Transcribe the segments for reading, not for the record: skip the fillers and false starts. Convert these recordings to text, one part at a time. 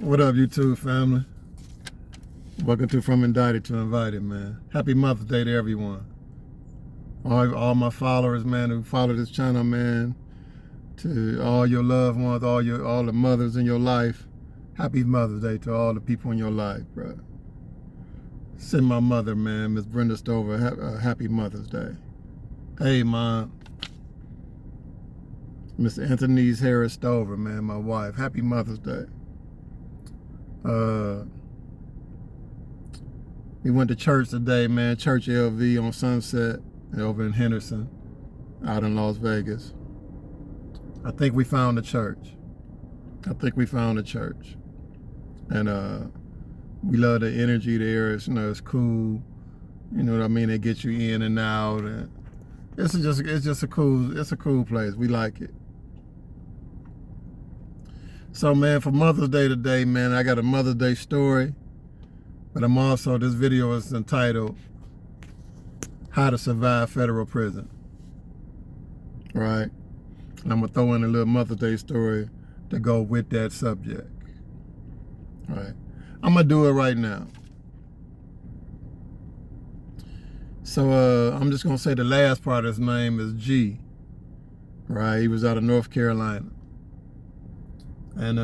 What up, YouTube family? Welcome to From Indicted to Invited, man. Happy Mother's Day to everyone. All my followers, man, who follow this channel, man. To all your loved ones, all the mothers in your life. Happy Mother's Day to all the people in your life, bro. Send my mother, man, Miss Brenda Stover, a happy Mother's Day. Hey, Mom. Miss Anthony's Harris Stover, man, my wife. Happy Mother's Day. We went to church today, man. Church LV on Sunset over in Henderson, out in Las Vegas. I think we found a church. And we love the energy there. It's, it's cool. You know what I mean? They get you in and out, and it's a cool place. We like it. So, man, for Mother's Day today, man, I got a Mother's Day story, but this video is entitled How to Survive Federal Prison, right? And I'm gonna throw in a little Mother's Day story to go with that subject, right? I'm gonna do it right now. So, I'm just gonna say the last part of his name is G, right? He was out of North Carolina. And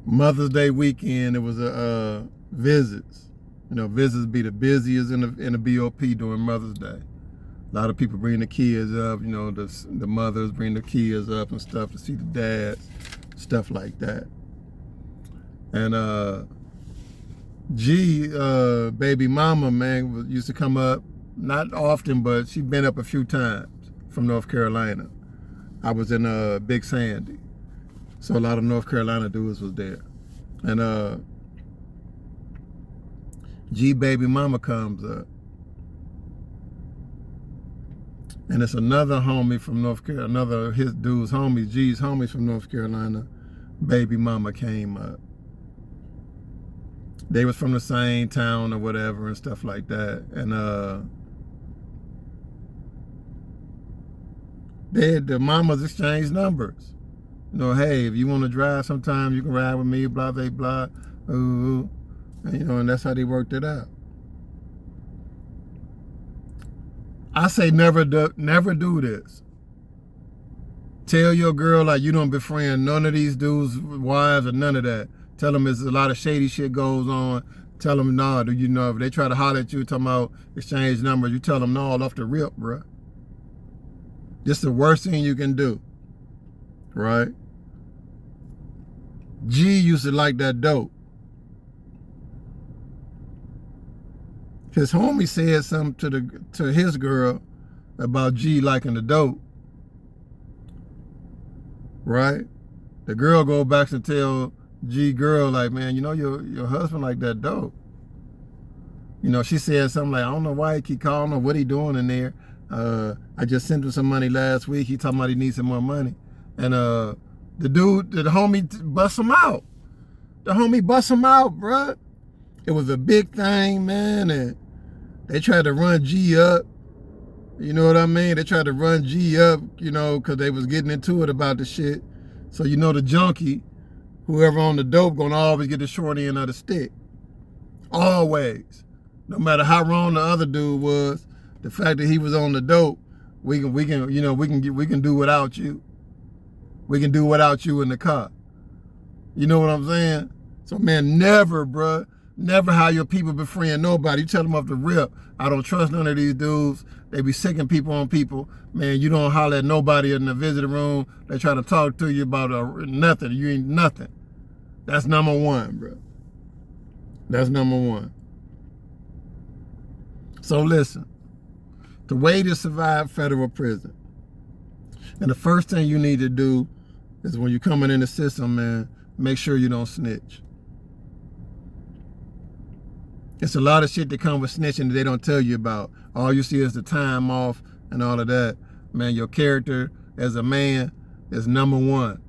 Mother's Day weekend, it was visits. You know, visits be the busiest in the BOP during Mother's Day. A lot of people bring the kids up, you know, the mothers bring the kids up and stuff to see the dads, stuff like that. And G, baby mama, man, used to come up, not often, but she'd been up a few times from North Carolina. I was in Big Sandy, so a lot of North Carolina dudes was there. And G baby mama comes up, and it's another homie from North Carolina, his dude's homie, G's homies from North Carolina. Baby mama came up. They was from the same town or whatever and stuff like that. And the mamas exchanged numbers. You know, hey, if you want to drive sometime, you can ride with me, blah, blah, blah. Ooh. And, you know, and that's how they worked it out. I say never do this. Tell your girl, like, you don't befriend none of these dudes' wives or none of that. Tell them there's a lot of shady shit goes on. Tell them, nah, do you know, if they try to holler at you, talking about exchange numbers, you tell them, no, off the rip, bruh. This is the worst thing you can do, right? G used to like that dope. His homie said something to his girl about G liking the dope, right? The girl go back and tell G girl, like, man, you know your husband like that dope. You know, she said something like, I don't know why he keep calling her, what he doing in there. I just sent him some money last week. He talking about he needs some more money. And the homie bust him out. The homie bust him out, bruh. It was a big thing, man. And they tried to run G up. You know what I mean? They tried to run G up, you know, because they was getting into it about the shit. So, you know, the junkie, whoever on the dope, gonna always get the short end of the stick. Always. No matter how wrong the other dude was, the fact that he was on the dope, we can do without you. We can do without you in the car. You know what I'm saying? So, man, never, bruh, never how your people befriend nobody. You tell them off the rip, I don't trust none of these dudes. They be sicking people on people. Man, you don't holler at nobody in the visitor room. They try to talk to you about nothing. You ain't nothing. That's number one, bruh. That's number one. So listen. The way to survive federal prison. And the first thing you need to do is when you're coming in the system, man, make sure you don't snitch. It's a lot of shit that comes with snitching that they don't tell you about. All you see is the time off and all of that. Man, your character as a man is number one.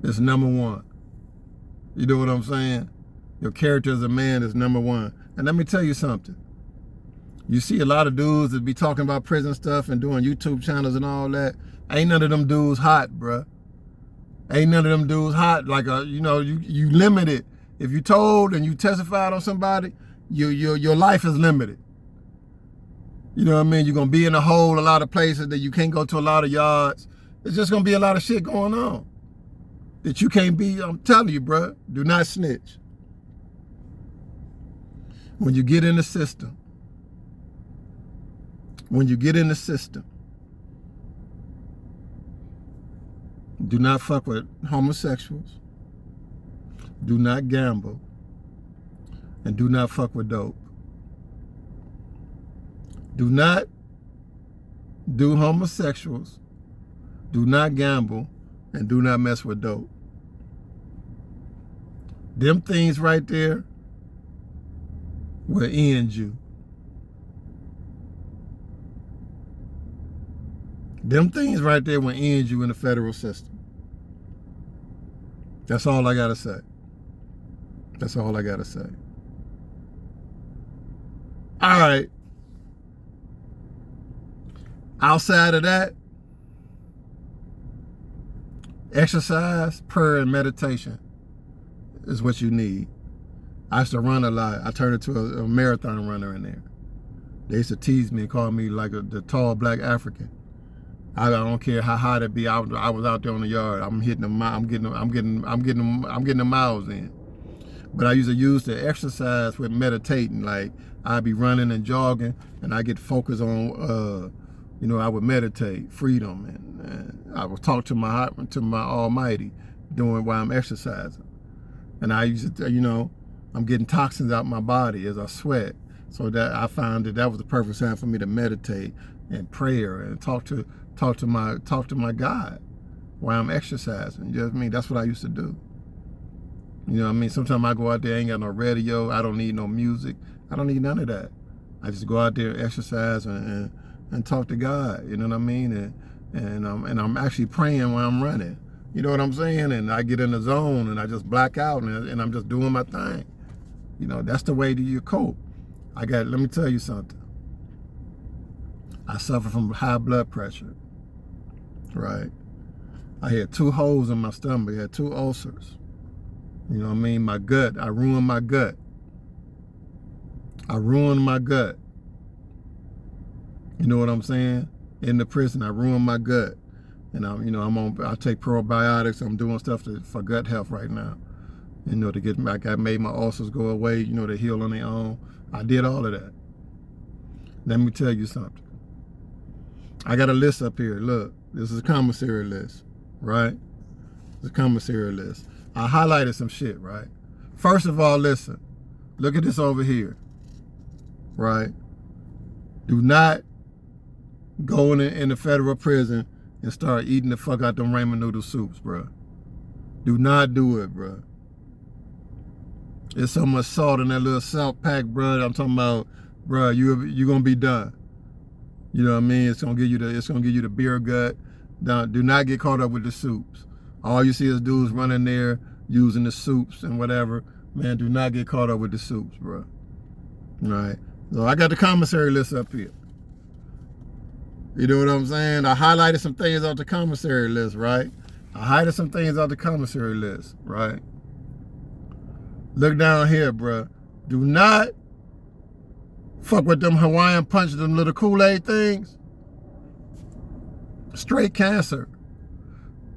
It's number one. You know what I'm saying? Your character as a man is number one. And let me tell you something. You see a lot of dudes that be talking about prison stuff and doing YouTube channels and all that. Ain't none of them dudes hot, bruh. Ain't none of them dudes hot. Like you limited. If you told and you testified on somebody, your life is limited. You know what I mean? You're gonna be in a hole a lot of places that you can't go to a lot of yards. It's just gonna be a lot of shit going on that you can't be. I'm telling you, bro. Do not snitch. When you get in the system, do not fuck with homosexuals, do not gamble, and do not fuck with dope. Do not do homosexuals, do not gamble, and do not mess with dope. Them things right there will end you. Them things right there will end you in the federal system. That's all I gotta say. That's all I gotta say. All right. Outside of that, exercise, prayer, and meditation is what you need. I used to run a lot. I turned into a marathon runner in there. They used to tease me and call me like the tall black African. I don't care how hot it be. I was out there on the yard. I'm hitting them. I'm getting the miles in. But I used to use the exercise with meditating. Like I'd be running and jogging, and I get focused on. I would meditate, freedom, and I would talk to my Almighty doing while I'm exercising. And I used to, I'm getting toxins out my body as I sweat. So that I found that was the perfect time for me to meditate and prayer and talk to my God while I'm exercising. You know what I mean? That's what I used to do. You know what I mean? Sometimes I go out there, I ain't got no radio, I don't need no music, I don't need none of that. I just go out there and exercise and talk to God. You know what I mean? And I'm actually praying while I'm running. You know what I'm saying? And I get in the zone and I just black out and I'm just doing my thing. That's the way that you cope. Let me tell you something. I suffer from high blood pressure, right? I had 2 holes in my stomach. I had 2 ulcers. You know what I mean? My gut, I ruined my gut. You know what I'm saying? In the prison, I ruined my gut. And I take probiotics. I'm doing stuff for gut health right now. To get back, I made my ulcers go away, to heal on their own. I did all of that. Let me tell you something. I got a list up here. Look, this is a commissary list, right? It's a commissary list. I highlighted some shit, right? First of all, listen. Look at this over here, right? Do not go in the federal prison and start eating the fuck out them ramen noodle soups, bro. Do not do it, bro. There's so much salt in that little salt pack, bro. I'm talking about, bro, you gonna be done. You know what I mean? It's gonna give you the beer gut. Do not get caught up with the soups. All you see is dudes running there using the soups and whatever. Man, do not get caught up with the soups, bro. All right. So I got the commissary list up here. You know what I'm saying? I highlighted some things off the commissary list, right? Right? Look down here, bro. Do not fuck with them Hawaiian Punch, them little Kool-Aid things. Straight cancer,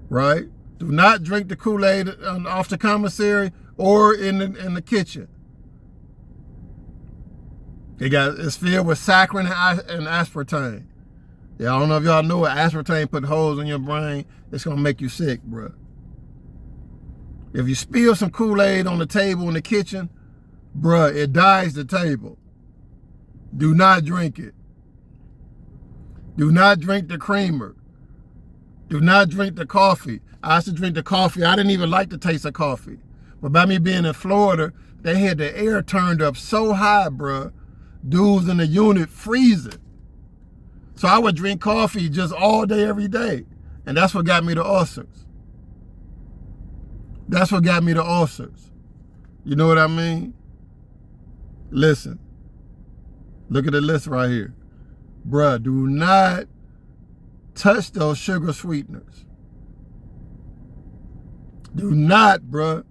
right? Do not drink the Kool-Aid off the commissary or in the kitchen. It's filled with saccharin and aspartame. Yeah, I don't know if y'all know it. Aspartame put holes in your brain. It's gonna make you sick, bro. If you spill some Kool-Aid on the table in the kitchen, bruh, it dyes the table. Do not drink it. Do not drink the creamer. Do not drink the coffee. I used to drink the coffee. I didn't even like the taste of coffee. But by me being in Florida, they had the air turned up so high, bruh. Dudes in the unit freezing. So I would drink coffee just all day, every day. And that's what got me the ulcers. You know what I mean? Listen. Look at the list right here. Bruh, do not touch those sugar sweeteners. Do not, bruh.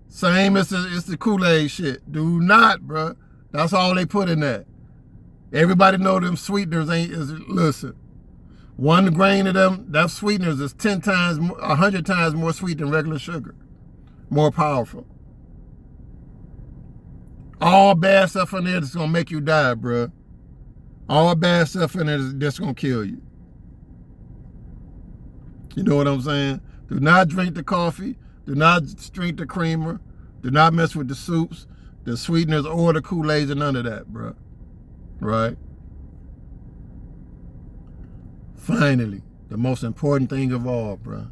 Same as the Kool-Aid shit. Do not, bruh. That's all they put in that. Everybody know them sweeteners listen. 1 grain of them, that sweeteners is 10 times, 100 times more sweet than regular sugar. More powerful. All bad stuff in there that's gonna make you die, bruh. All bad stuff in there that's gonna kill you. You know what I'm saying? Do not drink the coffee. Do not drink the creamer. Do not mess with the soups, the sweeteners, or the Kool-Aids, and none of that, bruh. Right? Finally, the most important thing of all, bruh.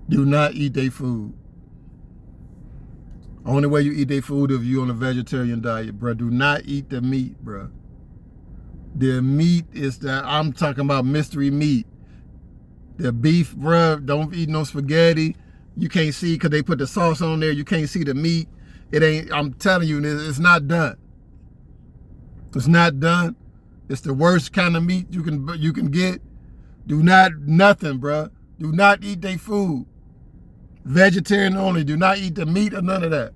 Do not eat their food. Only way you eat their food if you're on a vegetarian diet, bruh. Do not eat the meat, bruh. The meat is that, I'm talking about mystery meat. The beef, bruh, don't eat no spaghetti. You can't see because they put the sauce on there. You can't see the meat. It ain't, I'm telling you, it's not done. It's not done. It's the worst kind of meat you can get. Do not, nothing, bruh. Do not eat their food. Vegetarian only. Do not eat the meat or none of that.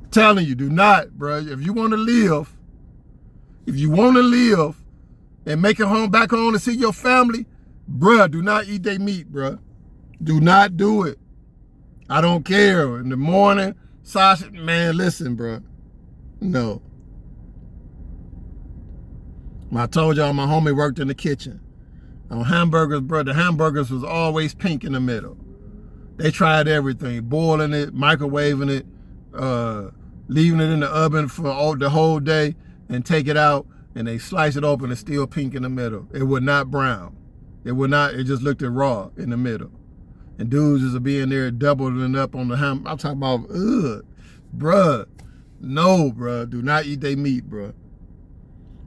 I'm telling you, do not, bruh. If you want to live, and make it home, back home to see your family, bruh, do not eat their meat, bruh. Do not do it. I don't care. In the morning, sausage, man, listen, bruh. No. I told y'all my homie worked in the kitchen. On hamburgers, bruh, the hamburgers was always pink in the middle. They tried everything, boiling it, microwaving it, leaving it in the oven for the whole day and take it out, and they slice it open, it's still pink in the middle. It would not brown. It would not, it just looked raw in the middle. And dudes just being there doubling up on the ham. I'm talking about, ugh, bruh. No, bruh, do not eat their meat, bruh.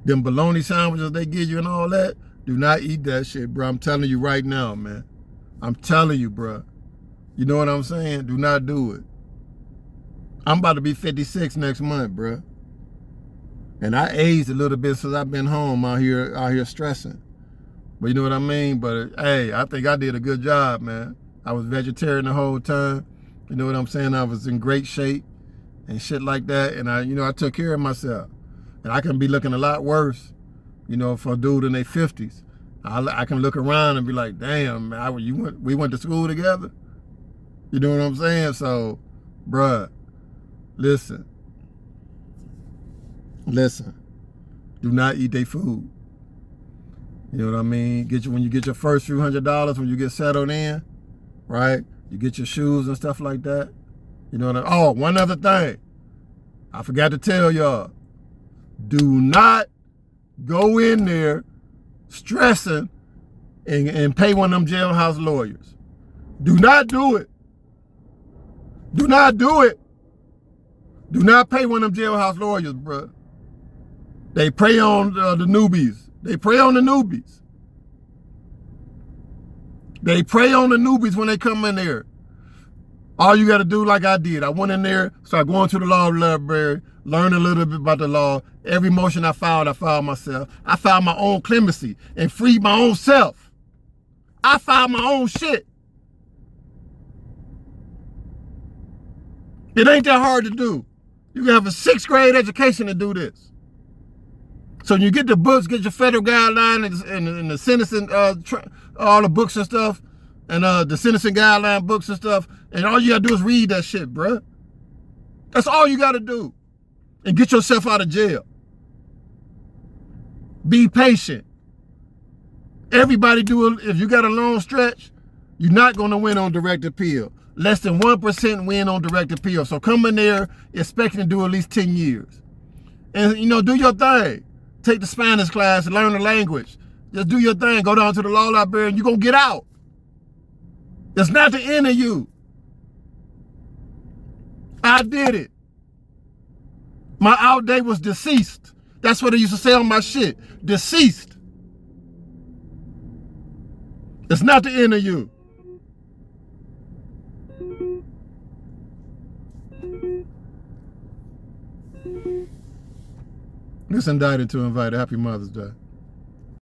Them bologna sandwiches they give you and all that, do not eat that shit, bruh. I'm telling you right now, man. I'm telling you, bruh. You know what I'm saying? Do not do it. I'm about to be 56 next month, bruh. And I aged a little bit since I've been home out here stressing. But you know what I mean? But hey, I think I did a good job, man. I was vegetarian the whole time. You know what I'm saying? I was in great shape and shit like that. And I took care of myself. And I can be looking a lot worse, for a dude in their 50s. I can look around and be like, damn, man, we went to school together. You know what I'm saying? So, bruh, listen. Do not eat their food. You know what I mean? When you get your first few $100s, when you get settled in, right? You get your shoes and stuff like that. You know what I mean? Oh, one other thing. I forgot to tell y'all. Do not go in there stressing and pay one of them jailhouse lawyers. Do not do it. Do not do it. Do not pay one of them jailhouse lawyers, bro. They prey on the newbies. They prey on the newbies. They prey on the newbies when they come in there. All you got to do, like I did, I went in there, started going to the law library, learned a little bit about the law. Every motion I filed myself. I filed my own clemency and freed my own self. I filed my own shit. It ain't that hard to do. You can have a 6th grade education to do this. So when you get the books, get your federal guideline and the sentencing, all the books and stuff, and the sentencing guideline books and stuff, and all you gotta do is read that shit, bruh. That's all you gotta do. And get yourself out of jail. Be patient. Everybody if you got a long stretch, you're not gonna win on direct appeal. Less than 1% win on direct appeal. So come in there expecting to do at least 10 years. And do your thing. Take the Spanish class and learn the language. Just do your thing. Go down to the law library and you're going to get out. It's not the end of you. I did it. My out date was deceased. That's what they used to say on my shit. Deceased. It's not the end of you. This indicted to invite. Happy Mother's Day.